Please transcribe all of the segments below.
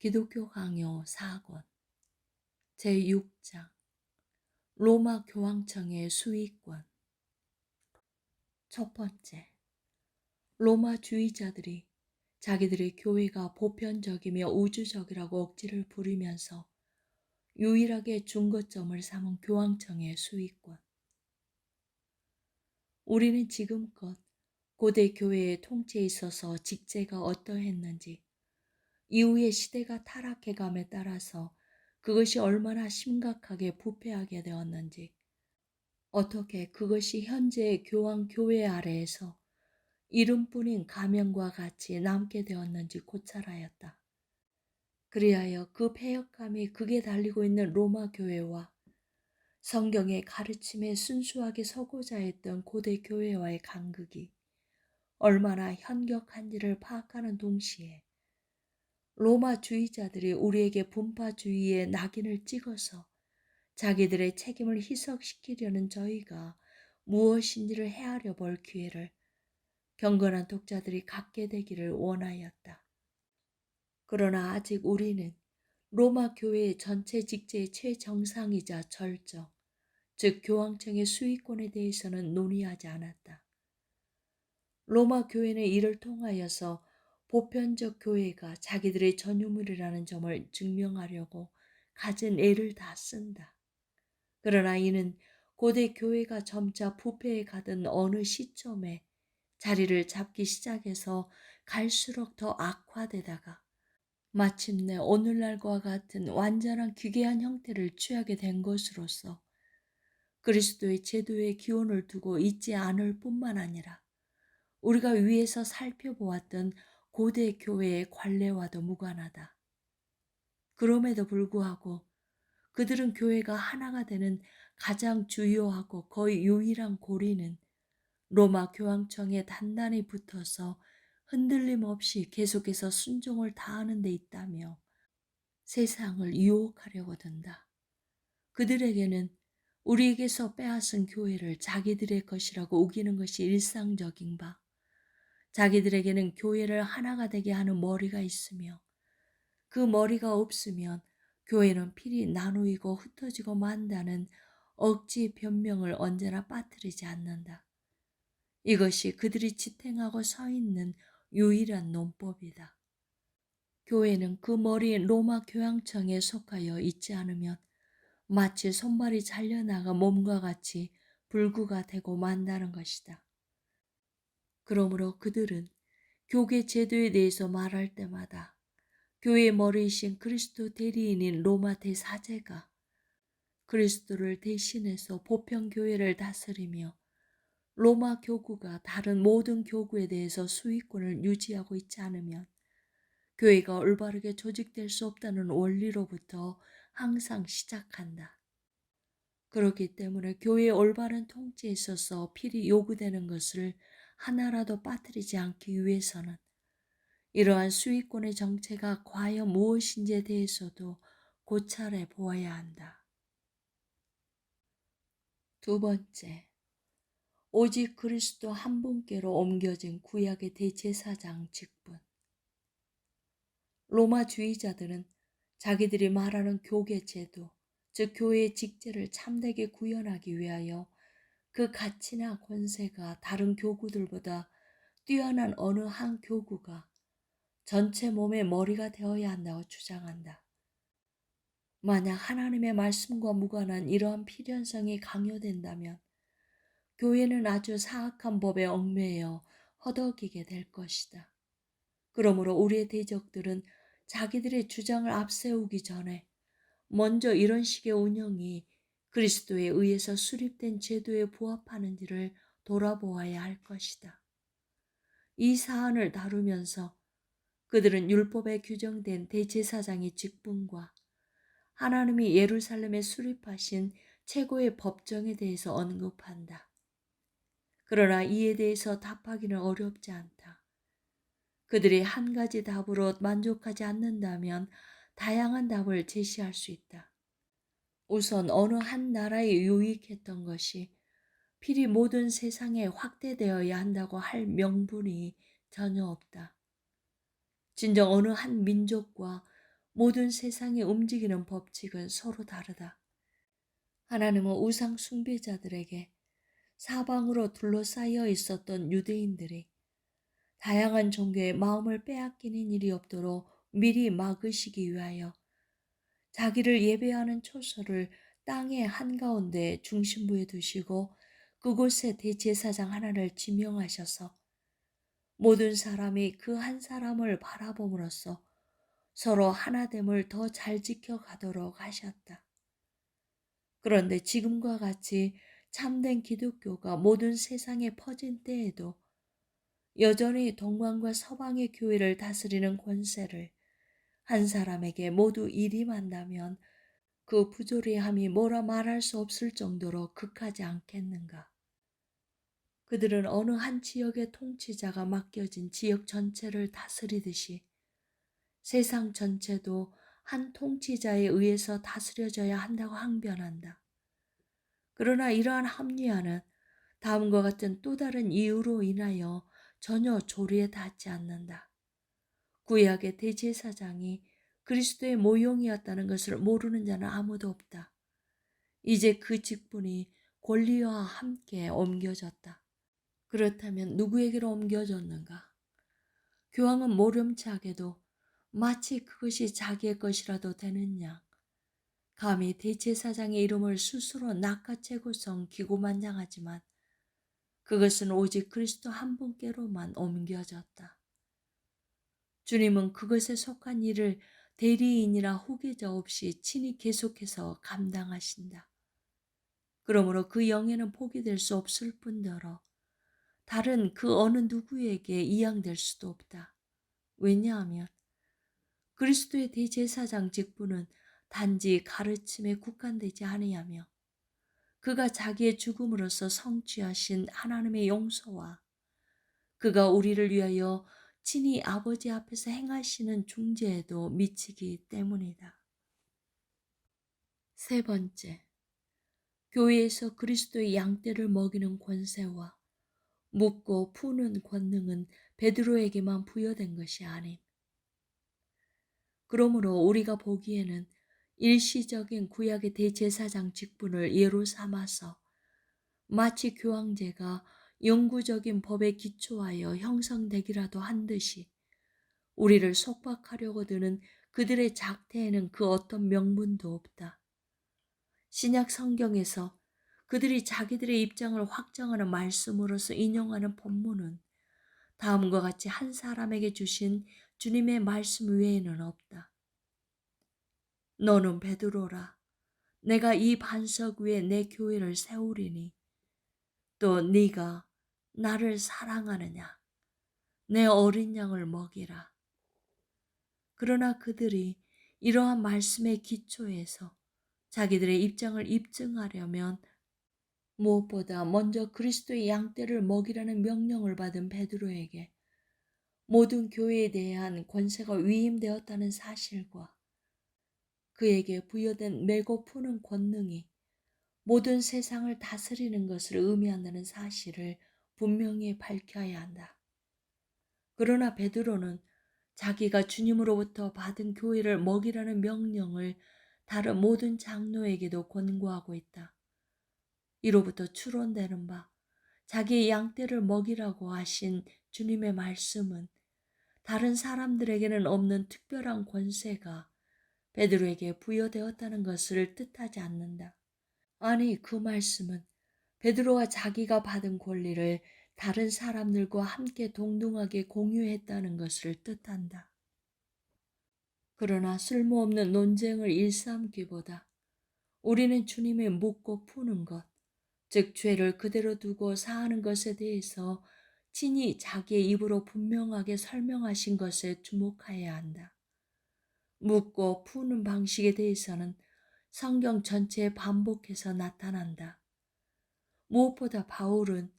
기독교 강요 4권 제6장 로마 교황청의 수의권. 첫 번째, 로마주의자들이 자기들의 교회가 보편적이며 우주적이라고 억지를 부리면서 유일하게 중거점을 삼은 교황청의 수의권. 우리는 지금껏 고대 교회의 통치에 있어서 직제가 어떠했는지, 이후의 시대가 타락해감에 따라서 그것이 얼마나 심각하게 부패하게 되었는지, 어떻게 그것이 현재의 교황 교회 아래에서 이름뿐인 가면과 같이 남게 되었는지 고찰하였다. 그리하여 그 폐역함이 극에 달리고 있는 로마 교회와 성경의 가르침에 순수하게 서고자 했던 고대 교회와의 간극이 얼마나 현격한지를 파악하는 동시에, 로마주의자들이 우리에게 분파주의의 낙인을 찍어서 자기들의 책임을 희석시키려는 저희가 무엇인지를 헤아려 볼 기회를 경건한 독자들이 갖게 되기를 원하였다. 그러나 아직 우리는 로마 교회의 전체 직제의 최정상이자 절정, 즉 교황청의 수의권에 대해서는 논의하지 않았다. 로마 교회는 이를 통하여서 보편적 교회가 자기들의 전유물이라는 점을 증명하려고 가진 애를 다 쓴다. 그러나 이는 고대 교회가 점차 부패에 가던 어느 시점에 자리를 잡기 시작해서 갈수록 더 악화되다가 마침내 오늘날과 같은 완전한 기괴한 형태를 취하게 된 것으로서 그리스도의 제도의 기원을 두고 있지 않을 뿐만 아니라 우리가 위에서 살펴보았던 고대 교회의 관례와도 무관하다. 그럼에도 불구하고 그들은 교회가 하나가 되는 가장 주요하고 거의 유일한 고리는 로마 교황청에 단단히 붙어서 흔들림 없이 계속해서 순종을 다하는 데 있다며 세상을 유혹하려고 든다. 그들에게는 우리에게서 빼앗은 교회를 자기들의 것이라고 우기는 것이 일상적인 바, 자기들에게는 교회를 하나가 되게 하는 머리가 있으며 그 머리가 없으면 교회는 필히 나누이고 흩어지고 만다는 억지 변명을 언제나 빠뜨리지 않는다. 이것이 그들이 지탱하고 서 있는 유일한 논법이다. 교회는 그 머리인 로마 교황청에 속하여 있지 않으면 마치 손발이 잘려나가 몸과 같이 불구가 되고 만다는 것이다. 그러므로 그들은 교계 제도에 대해서 말할 때마다 교회의 머리이신 그리스도 대리인인 로마 대사제가 그리스도를 대신해서 보편교회를 다스리며 로마 교구가 다른 모든 교구에 대해서 수의권을 유지하고 있지 않으면 교회가 올바르게 조직될 수 없다는 원리로부터 항상 시작한다. 그렇기 때문에 교회의 올바른 통치에 있어서 필히 요구되는 것을 하나라도 빠뜨리지 않기 위해서는 이러한 수의권의 정체가 과연 무엇인지에 대해서도 고찰해 보아야 한다. 두 번째, 오직 그리스도 한 분께로 옮겨진 구약의 대제사장 직분. 로마주의자들은 자기들이 말하는 교계 제도, 즉 교회의 직제를 참되게 구현하기 위하여 그 가치나 권세가 다른 교구들보다 뛰어난 어느 한 교구가 전체 몸의 머리가 되어야 한다고 주장한다. 만약 하나님의 말씀과 무관한 이러한 필연성이 강요된다면 교회는 아주 사악한 법에 얽매여 허덕이게 될 것이다. 그러므로 우리의 대적들은 자기들의 주장을 앞세우기 전에 먼저 이런 식의 운영이 그리스도에 의해서 수립된 제도에 부합하는지를 돌아보아야 할 것이다. 이 사안을 다루면서 그들은 율법에 규정된 대제사장의 직분과 하나님이 예루살렘에 수립하신 최고의 법정에 대해서 언급한다. 그러나 이에 대해서 답하기는 어렵지 않다. 그들이 한 가지 답으로 만족하지 않는다면 다양한 답을 제시할 수 있다. 우선 어느 한 나라에 유익했던 것이 필히 모든 세상에 확대되어야 한다고 할 명분이 전혀 없다. 진정 어느 한 민족과 모든 세상에 움직이는 법칙은 서로 다르다. 하나님은 우상 숭배자들에게 사방으로 둘러싸여 있었던 유대인들이 다양한 종교의 마음을 빼앗기는 일이 없도록 미리 막으시기 위하여 자기를 예배하는 초소를 땅의 한가운데 중심부에 두시고 그곳에 대제사장 하나를 지명하셔서 모든 사람이 그 한 사람을 바라봄으로써 서로 하나됨을 더 잘 지켜가도록 하셨다. 그런데 지금과 같이 참된 기독교가 모든 세상에 퍼진 때에도 여전히 동방과 서방의 교회를 다스리는 권세를 한 사람에게 모두 일임한다면 그 부조리함이 뭐라 말할 수 없을 정도로 극하지 않겠는가. 그들은 어느 한 지역의 통치자가 맡겨진 지역 전체를 다스리듯이 세상 전체도 한 통치자에 의해서 다스려져야 한다고 항변한다. 그러나 이러한 합리화는 다음과 같은 또 다른 이유로 인하여 전혀 조리에 닿지 않는다. 구약의 대제사장이 그리스도의 모형이었다는 것을 모르는 자는 아무도 없다. 이제 그 직분이 권리와 함께 옮겨졌다. 그렇다면 누구에게로 옮겨졌는가? 교황은 모렴치하게도 마치 그것이 자기의 것이라도 되는 양 감히 대제사장의 이름을 스스로 낚아채고선 기고만장하지만 그것은 오직 그리스도 한 분께로만 옮겨졌다. 주님은 그것에 속한 일을 대리인이나 후계자 없이 친히 계속해서 감당하신다. 그러므로 그 영에는 포기될 수 없을 뿐더러 다른 그 어느 누구에게 이양될 수도 없다. 왜냐하면 그리스도의 대제사장 직분은 단지 가르침에 국한되지 아니하며 그가 자기의 죽음으로써 성취하신 하나님의 용서와 그가 우리를 위하여 친히 아버지 앞에서 행하시는 중재에도 미치기 때문이다. 세 번째, 교회에서 그리스도의 양떼를 먹이는 권세와 묻고 푸는 권능은 베드로에게만 부여된 것이 아님. 그러므로 우리가 보기에는 일시적인 구약의 대제사장 직분을 예로 삼아서 마치 교황제가 영구적인 법에 기초하여 형성되기라도 한 듯이 우리를 속박하려고 드는 그들의 작태에는 그 어떤 명분도 없다. 신약 성경에서 그들이 자기들의 입장을 확정하는 말씀으로서 인용하는 본문은 다음과 같이 한 사람에게 주신 주님의 말씀 외에는 없다. 너는 베드로라. 내가 이 반석 위에 내 교회를 세우리니 또 네가 나를 사랑하느냐. 내 어린 양을 먹이라. 그러나 그들이 이러한 말씀의 기초에서 자기들의 입장을 입증하려면 무엇보다 먼저 그리스도의 양떼를 먹이라는 명령을 받은 베드로에게 모든 교회에 대한 권세가 위임되었다는 사실과 그에게 부여된 메고 푸는 권능이 모든 세상을 다스리는 것을 의미한다는 사실을 분명히 밝혀야 한다. 그러나 베드로는 자기가 주님으로부터 받은 교회를 먹이라는 명령을 다른 모든 장로에게도 권고하고 있다. 이로부터 추론되는 바 자기의 양떼를 먹이라고 하신 주님의 말씀은 다른 사람들에게는 없는 특별한 권세가 베드로에게 부여되었다는 것을 뜻하지 않는다. 아니, 그 말씀은 베드로와 자기가 받은 권리를 다른 사람들과 함께 동등하게 공유했다는 것을 뜻한다. 그러나 쓸모없는 논쟁을 일삼기보다 우리는 주님의 묻고 푸는 것, 즉 죄를 그대로 두고 사하는 것에 대해서 친히 자기의 입으로 분명하게 설명하신 것에 주목해야 한다. 묻고 푸는 방식에 대해서는 성경 전체에 반복해서 나타난다. 무엇보다 바울은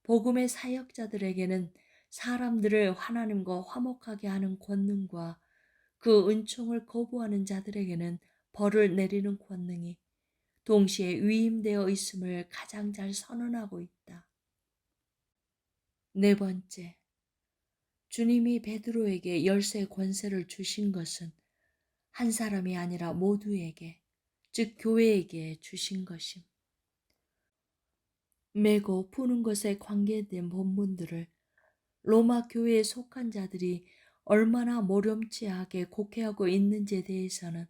복음의 사역자들에게는 사람들을 하나님과 화목하게 하는 권능과 그 은총을 거부하는 자들에게는 벌을 내리는 권능이 동시에 위임되어 있음을 가장 잘 선언하고 있다. 네 번째, 주님이 베드로에게 열쇠 권세를 주신 것은 한 사람이 아니라 모두에게, 즉 교회에게 주신 것임. 메고 푸는 것에 관계된 본문들을 로마 교회에 속한 자들이 얼마나 모렴치하게 곡해하고 있는지에 대해서는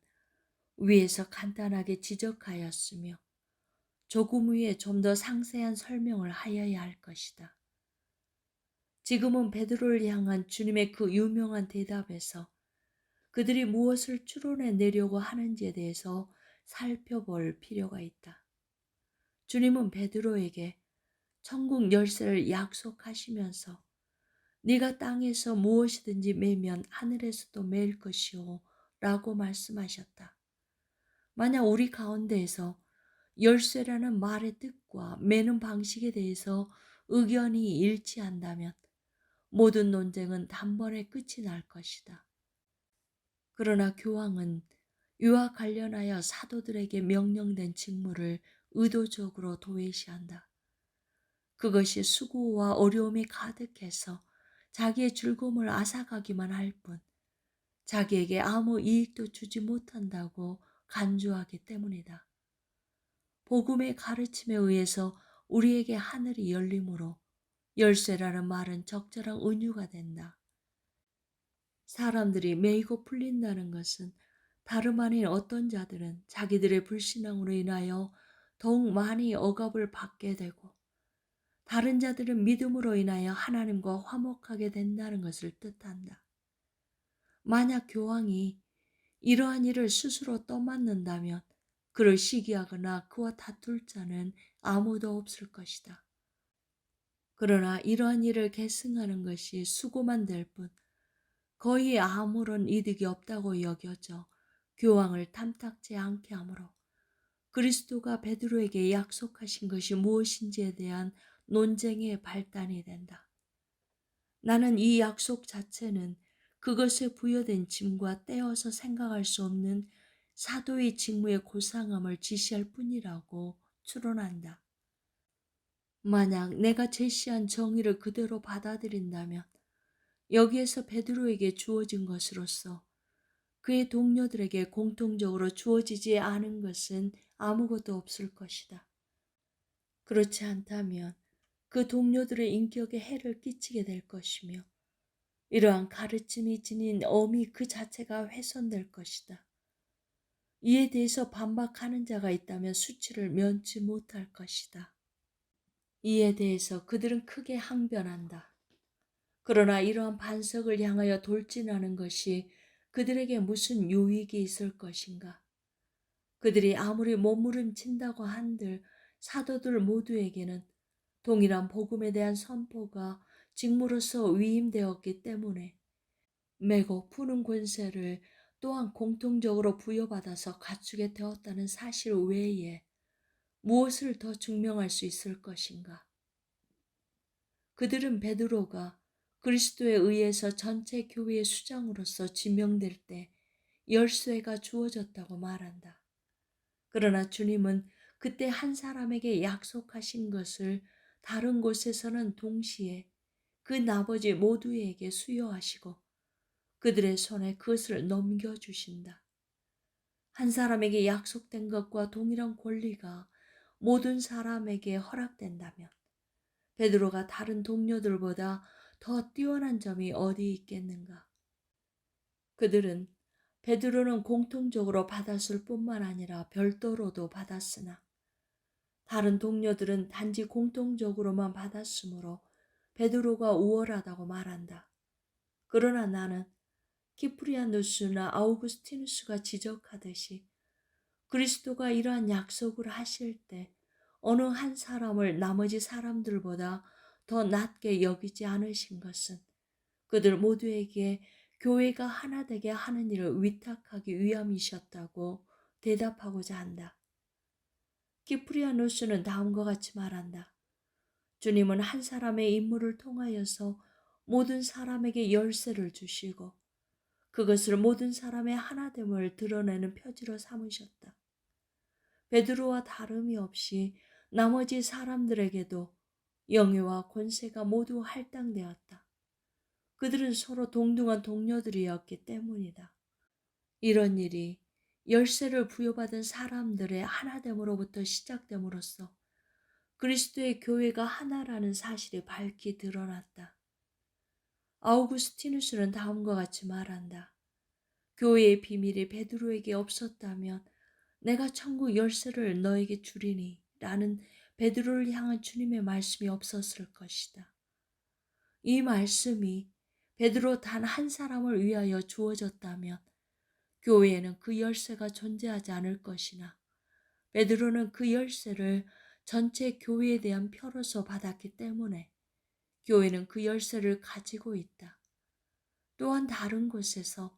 위에서 간단하게 지적하였으며 조금 후에 좀 더 상세한 설명을 하여야 할 것이다. 지금은 베드로를 향한 주님의 그 유명한 대답에서 그들이 무엇을 추론해 내려고 하는지에 대해서 살펴볼 필요가 있다. 주님은 베드로에게 천국 열쇠를 약속하시면서 네가 땅에서 무엇이든지 매면 하늘에서도 매일 것이오 라고 말씀하셨다. 만약 우리 가운데에서 열쇠라는 말의 뜻과 매는 방식에 대해서 의견이 일치한다면 모든 논쟁은 단번에 끝이 날 것이다. 그러나 교황은 이와 관련하여 사도들에게 명령된 직무를 의도적으로 도외시한다. 그것이 수고와 어려움이 가득해서 자기의 즐거움을 앗아가기만 할 뿐 자기에게 아무 이익도 주지 못한다고 간주하기 때문이다. 복음의 가르침에 의해서 우리에게 하늘이 열림으로 열쇠라는 말은 적절한 은유가 된다. 사람들이 매이고 풀린다는 것은 다름 아닌 어떤 자들은 자기들의 불신앙으로 인하여 더욱 많이 억압을 받게 되고 다른 자들은 믿음으로 인하여 하나님과 화목하게 된다는 것을 뜻한다. 만약 교황이 이러한 일을 스스로 떠맡는다면 그를 시기하거나 그와 다툴 자는 아무도 없을 것이다. 그러나 이러한 일을 계승하는 것이 수고만 될 뿐 거의 아무런 이득이 없다고 여겨져 교황을 탐탁지 않게 하므로 그리스도가 베드로에게 약속하신 것이 무엇인지에 대한 논쟁의 발단이 된다. 나는 이 약속 자체는 그것에 부여된 짐과 떼어서 생각할 수 없는 사도의 직무의 고상함을 지시할 뿐이라고 추론한다. 만약 내가 제시한 정의를 그대로 받아들인다면 여기에서 베드로에게 주어진 것으로서 그의 동료들에게 공통적으로 주어지지 않은 것은 아무것도 없을 것이다. 그렇지 않다면 그 동료들의 인격에 해를 끼치게 될 것이며 이러한 가르침이 지닌 엄이 그 자체가 훼손될 것이다. 이에 대해서 반박하는 자가 있다면 수치를 면치 못할 것이다. 이에 대해서 그들은 크게 항변한다. 그러나 이러한 반석을 향하여 돌진하는 것이 그들에게 무슨 유익이 있을 것인가? 그들이 아무리 몸부림친다고 한들 사도들 모두에게는 동일한 복음에 대한 선포가 직무로서 위임되었기 때문에 매고 푸는 권세를 또한 공통적으로 부여받아서 갖추게 되었다는 사실 외에 무엇을 더 증명할 수 있을 것인가? 그들은 베드로가 그리스도에 의해서 전체 교회의 수장으로서 지명될 때 열쇠가 주어졌다고 말한다. 그러나 주님은 그때 한 사람에게 약속하신 것을 다른 곳에서는 동시에 그 나머지 모두에게 수여하시고 그들의 손에 그것을 넘겨주신다. 한 사람에게 약속된 것과 동일한 권리가 모든 사람에게 허락된다면 베드로가 다른 동료들보다 더 뛰어난 점이 어디 있겠는가? 그들은 베드로는 공통적으로 받았을 뿐만 아니라 별도로도 받았으나 다른 동료들은 단지 공통적으로만 받았으므로 베드로가 우월하다고 말한다. 그러나 나는 키프리아누스나 아우구스티누스가 지적하듯이 그리스도가 이러한 약속을 하실 때 어느 한 사람을 나머지 사람들보다 더 낮게 여기지 않으신 것은 그들 모두에게 교회가 하나 되게 하는 일을 위탁하기 위함이셨다고 대답하고자 한다. 키프리아누스는 다음과 같이 말한다. 주님은 한 사람의 임무를 통하여서 모든 사람에게 열쇠를 주시고 그것을 모든 사람의 하나됨을 드러내는 표지로 삼으셨다. 베드로와 다름이 없이 나머지 사람들에게도 영예와 권세가 모두 할당되었다. 그들은 서로 동등한 동료들이었기 때문이다. 이런 일이 열쇠를 부여받은 사람들의 하나됨으로부터 시작됨으로써 그리스도의 교회가 하나라는 사실이 밝히 드러났다. 아우구스티누스는 다음과 같이 말한다. 교회의 비밀이 베드로에게 없었다면 내가 천국 열쇠를 너에게 주리니 라는 베드로를 향한 주님의 말씀이 없었을 것이다. 이 말씀이 베드로 단 한 사람을 위하여 주어졌다면 교회에는 그 열쇠가 존재하지 않을 것이나 베드로는 그 열쇠를 전체 교회에 대한 표로서 받았기 때문에 교회는 그 열쇠를 가지고 있다. 또한 다른 곳에서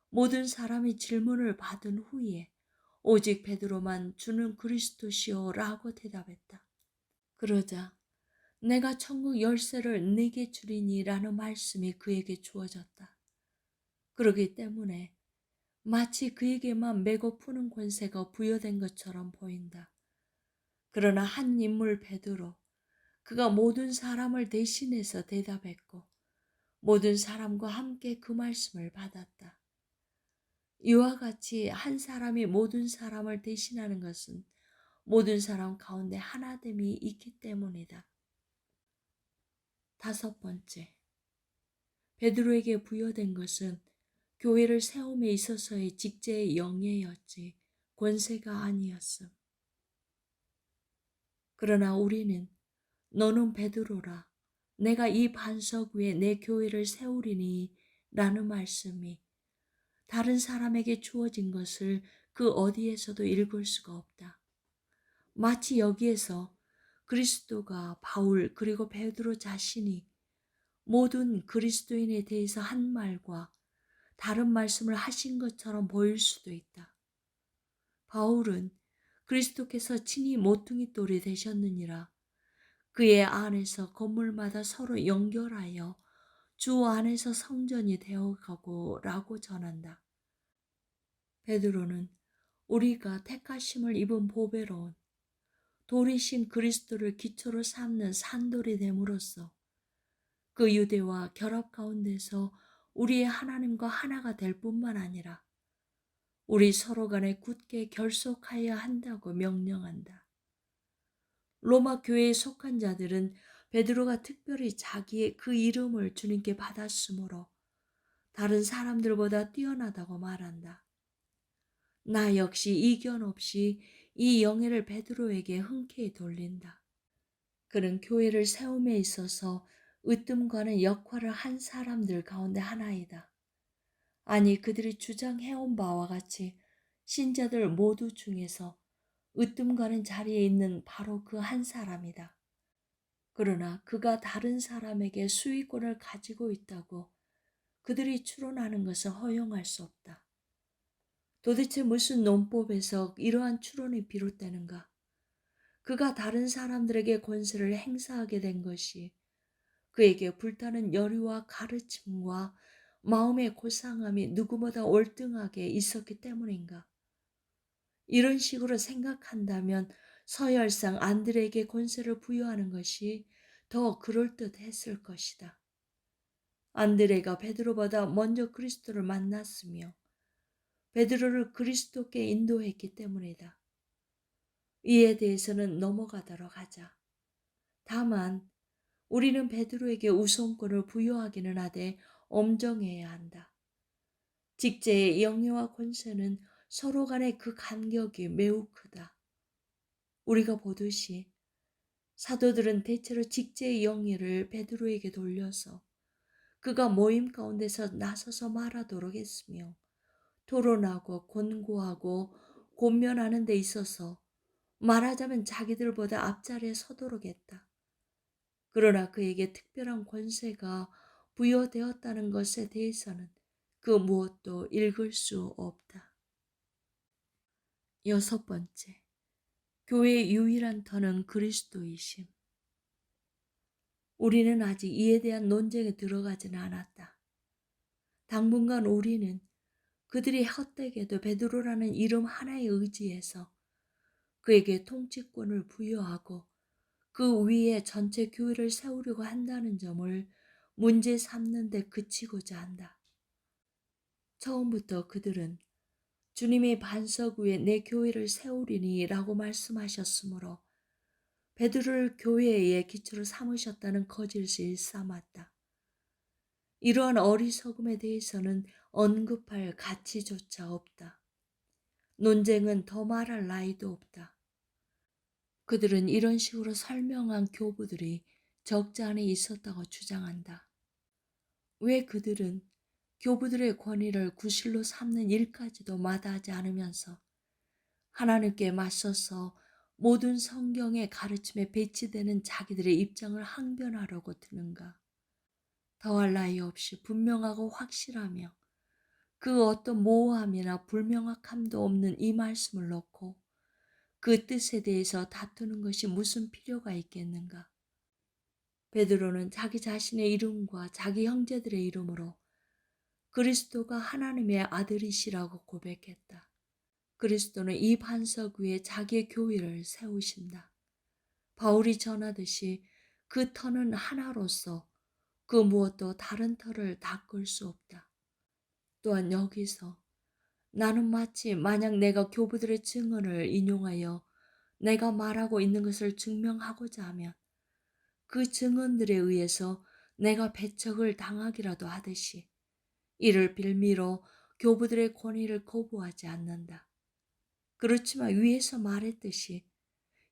모든 사람이 질문을 받은 후에 오직 베드로만 주는 그리스도시요 라고 대답했다. 그러자 내가 천국 열쇠를 내게 주리니 라는 말씀이 그에게 주어졌다. 그러기 때문에 마치 그에게만 메고 푸는 권세가 부여된 것처럼 보인다. 그러나 한 인물 베드로, 그가 모든 사람을 대신해서 대답했고 모든 사람과 함께 그 말씀을 받았다. 이와 같이 한 사람이 모든 사람을 대신하는 것은 모든 사람 가운데 하나됨이 있기 때문이다. 다섯 번째, 베드로에게 부여된 것은 교회를 세움에 있어서의 직제의 영예였지 권세가 아니었음. 그러나 우리는 너는 베드로라 내가 이 반석 위에 내 교회를 세우리니 라는 말씀이 다른 사람에게 주어진 것을 그 어디에서도 읽을 수가 없다. 마치 여기에서 그리스도가 바울 그리고 베드로 자신이 모든 그리스도인에 대해서 한 말과 다른 말씀을 하신 것처럼 보일 수도 있다. 바울은 그리스도께서 친히 모퉁이 돌이 되셨느니라 그의 안에서 건물마다 서로 연결하여 주 안에서 성전이 되어가고 라고 전한다. 베드로는 우리가 택하심을 입은 보배로운 돌이신 그리스도를 기초로 삼는 산돌이 됨으로써 그 유대와 결합 가운데서 우리의 하나님과 하나가 될 뿐만 아니라 우리 서로 간에 굳게 결속하여야 한다고 명령한다. 로마 교회에 속한 자들은 베드로가 특별히 자기의 그 이름을 주님께 받았으므로 다른 사람들보다 뛰어나다고 말한다. 나 역시 이견 없이 이 영예를 베드로에게 흔쾌히 돌린다. 그는 교회를 세움에 있어서 으뜸과는 역할을 한 사람들 가운데 하나이다. 아니 그들이 주장해온 바와 같이 신자들 모두 중에서 으뜸과는 자리에 있는 바로 그 한 사람이다. 그러나 그가 다른 사람에게 수익권을 가지고 있다고 그들이 추론하는 것을 허용할 수 없다. 도대체 무슨 논법에서 이러한 추론이 비롯되는가? 그가 다른 사람들에게 권세를 행사하게 된 것이 그에게 불타는 열의와 가르침과 마음의 고상함이 누구보다 월등하게 있었기 때문인가? 이런 식으로 생각한다면 서열상 안드레에게 권세를 부여하는 것이 더 그럴듯했을 것이다. 안드레가 베드로보다 먼저 그리스도를 만났으며 베드로를 그리스도께 인도했기 때문이다. 이에 대해서는 넘어가도록 하자. 다만 우리는 베드로에게 우선권을 부여하기는 하되 엄정해야 한다. 직제의 영예와 권세는 서로 간의 그 간격이 매우 크다. 우리가 보듯이 사도들은 대체로 직제의 영예를 베드로에게 돌려서 그가 모임 가운데서 나서서 말하도록 했으며 토론하고 권고하고 권면하는 데 있어서 말하자면 자기들보다 앞자리에 서도록 했다. 그러나 그에게 특별한 권세가 부여되었다는 것에 대해서는 그 무엇도 읽을 수 없다. 여섯 번째, 교회의 유일한 터는 그리스도이심. 우리는 아직 이에 대한 논쟁에 들어가지는 않았다. 당분간 우리는 그들이 헛되게도 베드로라는 이름 하나에 의지해서 그에게 통치권을 부여하고 그 위에 전체 교회를 세우려고 한다는 점을 문제 삼는 데 그치고자 한다. 처음부터 그들은 주님이 반석 위에 내 교회를 세우리니라고 말씀하셨으므로 베드로를 교회의 기초로 삼으셨다는 거짓을 일삼았다. 이러한 어리석음에 대해서는 언급할 가치조차 없다. 논쟁은 더 말할 나위도 없다. 그들은 이런 식으로 설명한 교부들이 적지 않아 있었다고 주장한다. 왜 그들은 교부들의 권위를 구실로 삼는 일까지도 마다하지 않으면서 하나님께 맞서서 모든 성경의 가르침에 배치되는 자기들의 입장을 항변하려고 드는가? 더할 나위 없이 분명하고 확실하며 그 어떤 모호함이나 불명확함도 없는 이 말씀을 놓고 그 뜻에 대해서 다투는 것이 무슨 필요가 있겠는가? 베드로는 자기 자신의 이름과 자기 형제들의 이름으로 그리스도가 하나님의 아들이시라고 고백했다. 그리스도는 이 반석 위에 자기의 교회를 세우신다. 바울이 전하듯이 그 터는 하나로서 그 무엇도 다른 터를 닦을 수 없다. 또한 여기서 나는 마치 만약 내가 교부들의 증언을 인용하여 내가 말하고 있는 것을 증명하고자 하면 그 증언들에 의해서 내가 배척을 당하기라도 하듯이 이를 빌미로 교부들의 권위를 거부하지 않는다. 그렇지만 위에서 말했듯이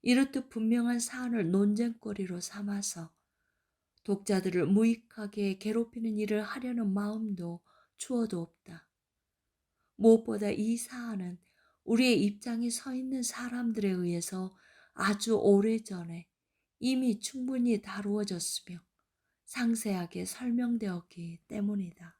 이렇듯 분명한 사안을 논쟁거리로 삼아서 독자들을 무익하게 괴롭히는 일을 하려는 마음도 추워도 없다. 무엇보다 이 사안은 우리의 입장에 서 있는 사람들에 의해서 아주 오래전에 이미 충분히 다루어졌으며 상세하게 설명되었기 때문이다.